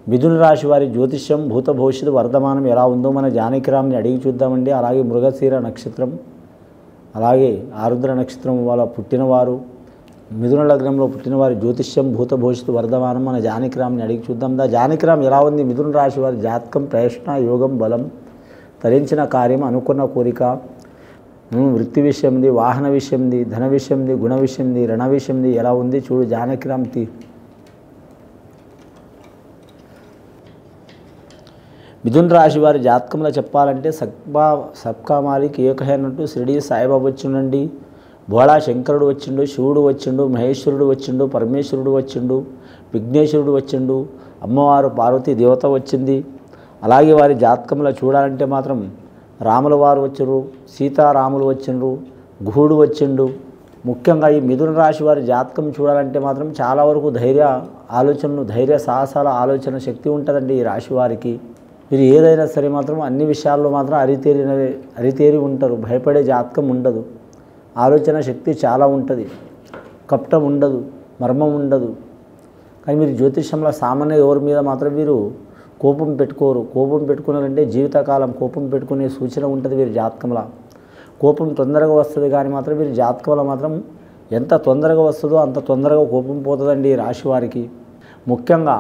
మిథున రాశి వారి జ్యోతిష్యం భూత భవిష్యత్తు వర్ధమానం ఎలా ఉందో మన జానకిరామ్ని అడిగి చూద్దామండి. అలాగే మృగశిర నక్షత్రం, అలాగే ఆరుద్ర నక్షత్రం వాళ్ళ పుట్టినవారు, మిథున లగ్నంలో పుట్టినవారి జ్యోతిష్యం భూత భవిష్యత్తు వర్ధమానం మన జానకిరామ్ని అడిగి చూద్దాం. జానకిరామ్ ఎలా ఉంది? మిథున రాశి వారి జాతకం ప్రయత్న యోగం బలం, తరించిన కార్యం, అనుకున్న కోరిక, వృత్తి విషయంది, వాహన విషయంది, ధన విషయంది, గుణ విషయంది, రణ విషయంది ఎలా ఉంది చూడు జానకిరామ్. మిథున రాశి వారి జాతకంలో చెప్పాలంటే సబ్కా మాలిక్ ఏకహైనట్టు షిరిడి సాయిబాబా వచ్చిండండి, భోళా శంకరుడు వచ్చిండు, శివుడు వచ్చిండు, మహేశ్వరుడు వచ్చిండు, పరమేశ్వరుడు వచ్చిండు, విఘ్నేశ్వరుడు వచ్చిండు, అమ్మవారు పార్వతీ దేవత వచ్చింది. అలాగే వారి జాతకంలో చూడాలంటే మాత్రం రాముల వారు వచ్చిండ్రు, సీతారాములు వచ్చిండ్రు, గుహుడు వచ్చిండు. ముఖ్యంగా ఈ మిథున రాశి వారి జాతకం చూడాలంటే మాత్రం చాలా వరకు ధైర్య సాహసాల ఆలోచన శక్తి ఉంటుందండి ఈ రాశి వారికి. మీరు ఏదైనా సరే మాత్రం అన్ని విషయాల్లో మాత్రం అరితేరి ఉంటారు. భయపడే జాతకం ఉండదు, ఆలోచన శక్తి చాలా ఉంటుంది, కపటం ఉండదు, మర్మం ఉండదు. కానీ మీరు జ్యోతిష్యంలో సామాన్య ఎవరి మీద మాత్రం మీరు కోపం పెట్టుకోరు. కోపం పెట్టుకున్నారంటే జీవితకాలం కోపం పెట్టుకునే సూచన ఉంటుంది వీరి జాతకంలో. కోపం తొందరగా వస్తుంది కానీ మాత్రం వీరి జాతకంలో మాత్రం ఎంత తొందరగా వస్తుందో అంత తొందరగా కోపం పోతుందండి ఈ రాశి వారికి. ముఖ్యంగా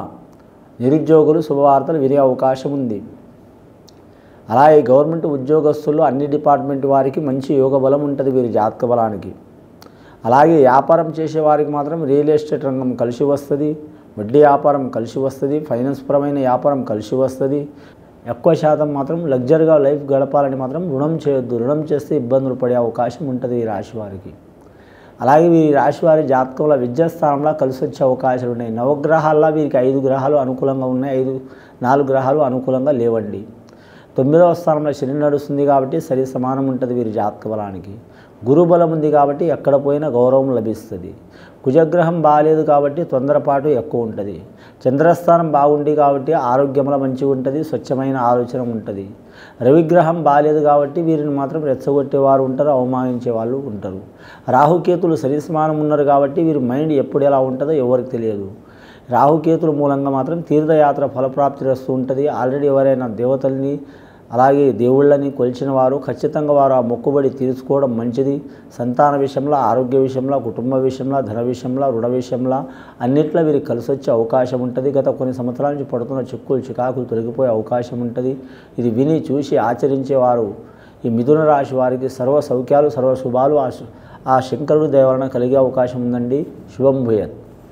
నిరుద్యోగులు శుభవార్తలు వినే అవకాశం ఉంది. అలాగే గవర్నమెంట్ ఉద్యోగస్తులు అన్ని డిపార్ట్మెంట్ వారికి మంచి యోగ బలం ఉంటుంది వీరి జాతక బలానికి. అలాగే వ్యాపారం చేసే వారికి మాత్రం రియల్ ఎస్టేట్ రంగం కలిసి వస్తుంది, వడ్డీ వ్యాపారం కలిసి వస్తుంది, ఫైనాన్స్ పరమైన వ్యాపారం కలిసి వస్తుంది. ఎక్కువ శాతం మాత్రం లగ్జరీగా లైఫ్ గడపాలని మాత్రం రుణం చేయొద్దు. రుణం చేస్తే ఇబ్బందులు పడే అవకాశం ఉంటుంది ఈ రాశి వారికి. అలాగే ఈ రాశి వారి జాతకంలో విద్యాస్థానంలో కలిసి వచ్చే అవకాశాలు ఉన్నాయి. నవగ్రహాల్లో వీరికి 5 గ్రహాలు అనుకూలంగా ఉన్నాయి, 4 గ్రహాలు అనుకూలంగా లేవండి. 9వ స్థానంలో శని నడుస్తుంది కాబట్టి సరి సమానం ఉంటుంది వీరి జాతక బలానికి. గురుబలం ఉంది కాబట్టి ఎక్కడ పోయినా గౌరవం లభిస్తుంది. కుజగ్రహం బాగాలేదు కాబట్టి తొందరపాటు ఎక్కువ ఉంటుంది. చంద్రస్థానం బాగుంది కాబట్టి ఆరోగ్యంలో మంచిగా ఉంటుంది, స్వచ్ఛమైన ఆలోచన ఉంటుంది. రవిగ్రహం బాగాలేదు కాబట్టి వీరిని మాత్రం రెచ్చగొట్టేవారు ఉంటారు, అవమానించే వాళ్ళు ఉంటారు. రాహుకేతులు సరి సమానం ఉన్నారు కాబట్టి వీరి మైండ్ ఎప్పుడు ఎలా ఉంటుందో ఎవరికి తెలియదు. రాహుకేతుల మూలంగా మాత్రం తీర్థయాత్ర ఫలప్రాప్తి వస్తూ ఉంటుంది. ఆల్రెడీ ఎవరైనా దేవతల్ని అలాగే దేవుళ్ళని కొలిచిన వారు ఖచ్చితంగా వారు ఆ మొక్కుబడి తీర్చుకోవడం మంచిది. సంతాన విషయంలో, ఆరోగ్య విషయంలో, కుటుంబ విషయంలో, ధన విషయంలో, రుణ విషయంలో అన్నిట్లో వీరికి కలిసి వచ్చే అవకాశం ఉంటుంది. గత కొన్ని సంవత్సరాల నుంచి పడుతున్న చిక్కులు చికాకులు తొలగిపోయే అవకాశం ఉంటుంది. ఇది విని చూసి ఆచరించేవారు ఈ మిథున రాశి వారికి సర్వ సౌఖ్యాలు సర్వ శుభాలు ఆ శంకరుడి దయ వలన కలిగే అవకాశం ఉందండి. శుభం భూయాత్.